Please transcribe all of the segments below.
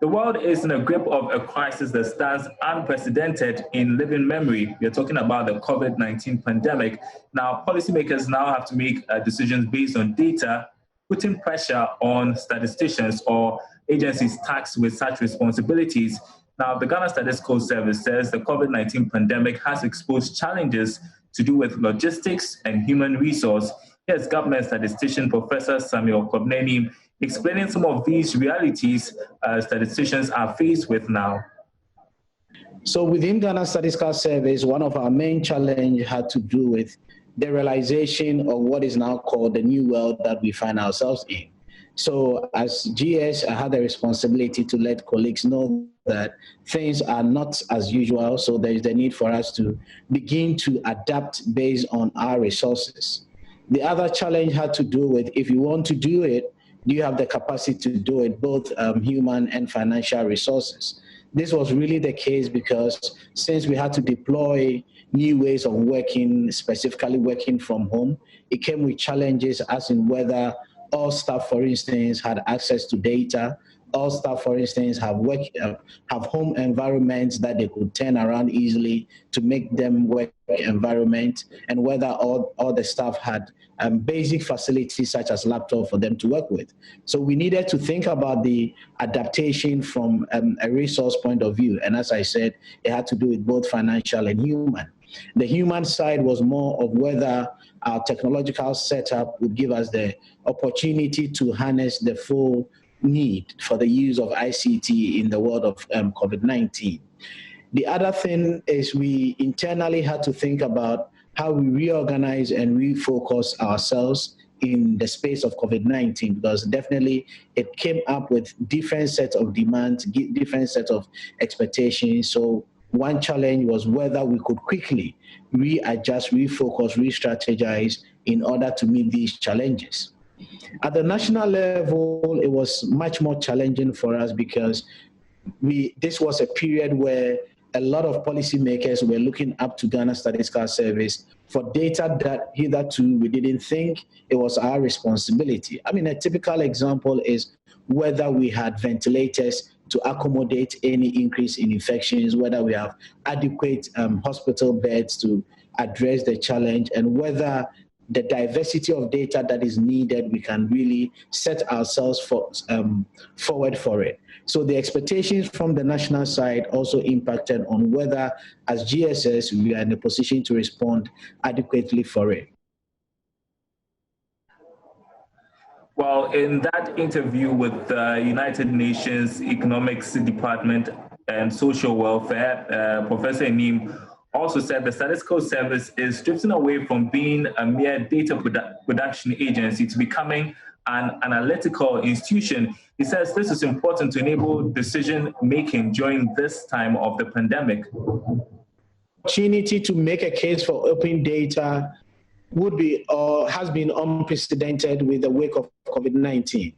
The world is in the grip of a crisis that stands unprecedented in living memory. We are talking about the COVID-19 pandemic. Now, policymakers now have to make decisions based on data, putting pressure on statisticians or agencies tasked with such responsibilities. Now, the Ghana Statistical Service says the COVID-19 pandemic has exposed challenges to do with logistics and human resource. Here's government statistician Professor Samuel Kobneni explaining some of these realities statisticians are faced with now. So within Ghana Statistical Service, one of our main challenges had to do with the realization of what is now called the new world that we find ourselves in. So as GS, I had the responsibility to let colleagues know that things are not as usual, so there is the need for us to begin to adapt based on our resources. The other challenge had to do with, if you want to do it, do you have the capacity to do it, both human and financial resources? This was really the case because since we had to deploy new ways of working, specifically working from home, it came with challenges as in whether all staff, for instance, had access to data. All staff, for instance, have home environments that they could turn around easily to make them work environment, and whether all the staff had basic facilities such as laptop for them to work with. So we needed to think about the adaptation from a resource point of view. And as I said, it had to do with both financial and human. The human side was more of whether our technological setup would give us the opportunity to harness the full need for the use of ICT in the world of COVID-19. The other thing is we internally had to think about how we reorganize and refocus ourselves in the space of COVID-19, because definitely it came up with different sets of demands, different sets of expectations. So one challenge was whether we could quickly readjust, refocus, re-strategize in order to meet these challenges. At the national level, it was much more challenging for us because this was a period where a lot of policymakers were looking up to Ghana Statistical Service for data that hitherto we didn't think it was our responsibility. I mean, a typical example is whether we had ventilators to accommodate any increase in infections, whether we have adequate hospital beds to address the challenge, and whether the diversity of data that is needed, we can really set ourselves forward for it. So the expectations from the national side also impacted on whether, as GSS, we are in a position to respond adequately for it. Well, in that interview with the United Nations Economics Department and Social Welfare, Professor Enim also said the Statistical Service is drifting away from being a mere data production agency to becoming an analytical institution. He says this is important to enable decision-making during this time of the pandemic. Opportunity to make a case for open data would be or has been unprecedented with the wake of COVID-19.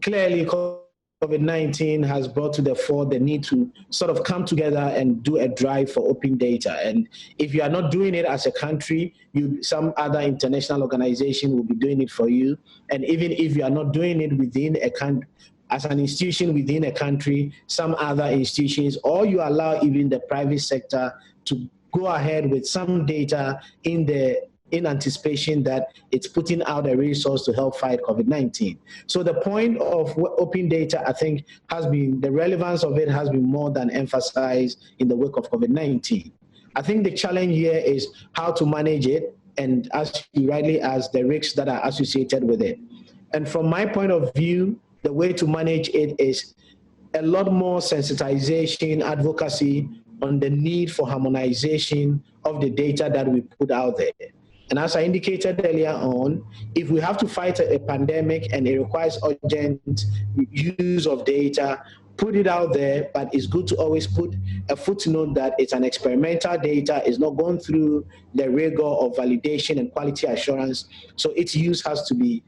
Clearly, COVID-19 has brought to the fore the need to sort of come together and do a drive for open data. And if you are not doing it as a country, some other international organization will be doing it for you. And even if you are not doing it within a country, as an institution within a country, some other institutions, or you allow even the private sector to go ahead with some data in anticipation that it's putting out a resource to help fight COVID-19. So the point of open data, I think, the relevance of it has been more than emphasized in the wake of COVID-19. I think the challenge here is how to manage it, and as you rightly asked, the risks that are associated with it. And from my point of view, the way to manage it is a lot more sensitization, advocacy on the need for harmonization of the data that we put out there. And as I indicated earlier on, if we have to fight a pandemic and it requires urgent use of data, put it out there, but it's good to always put a footnote that it's an experimental data, it's not going through the rigor of validation and quality assurance. So its use has to be,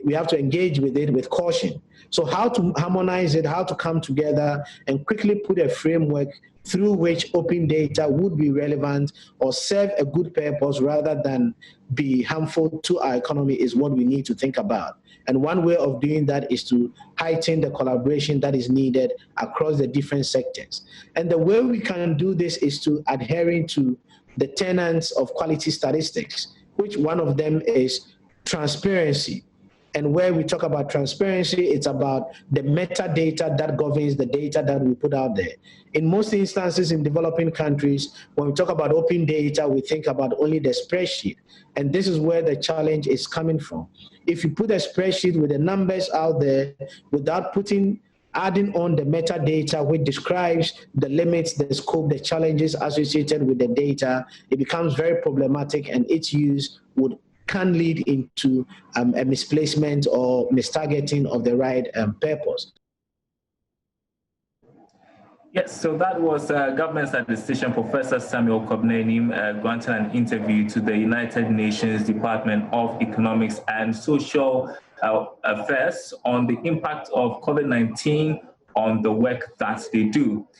we have to engage with it with caution. So how to harmonize it, how to come together and quickly put a framework through which open data would be relevant or serve a good purpose rather than be harmful to our economy is what we need to think about. And one way of doing that is to heighten the collaboration that is needed across the different sectors. And the way we can do this is to adhering to the tenets of quality statistics, which one of them is transparency. And where we talk about transparency, it's about the metadata that governs the data that we put out there. In most instances in developing countries, when we talk about open data, we think about only the spreadsheet. And this is where the challenge is coming from. If you put a spreadsheet with the numbers out there without adding on the metadata which describes the limits, the scope, the challenges associated with the data, it becomes very problematic, and its use can lead into a misplacement or mistargeting of the right purpose. Yes, so that was Government Statistician Professor Samuel Kobnenim granting an interview to the United Nations Department of Economics and Social Affairs on the impact of COVID-19 on the work that they do.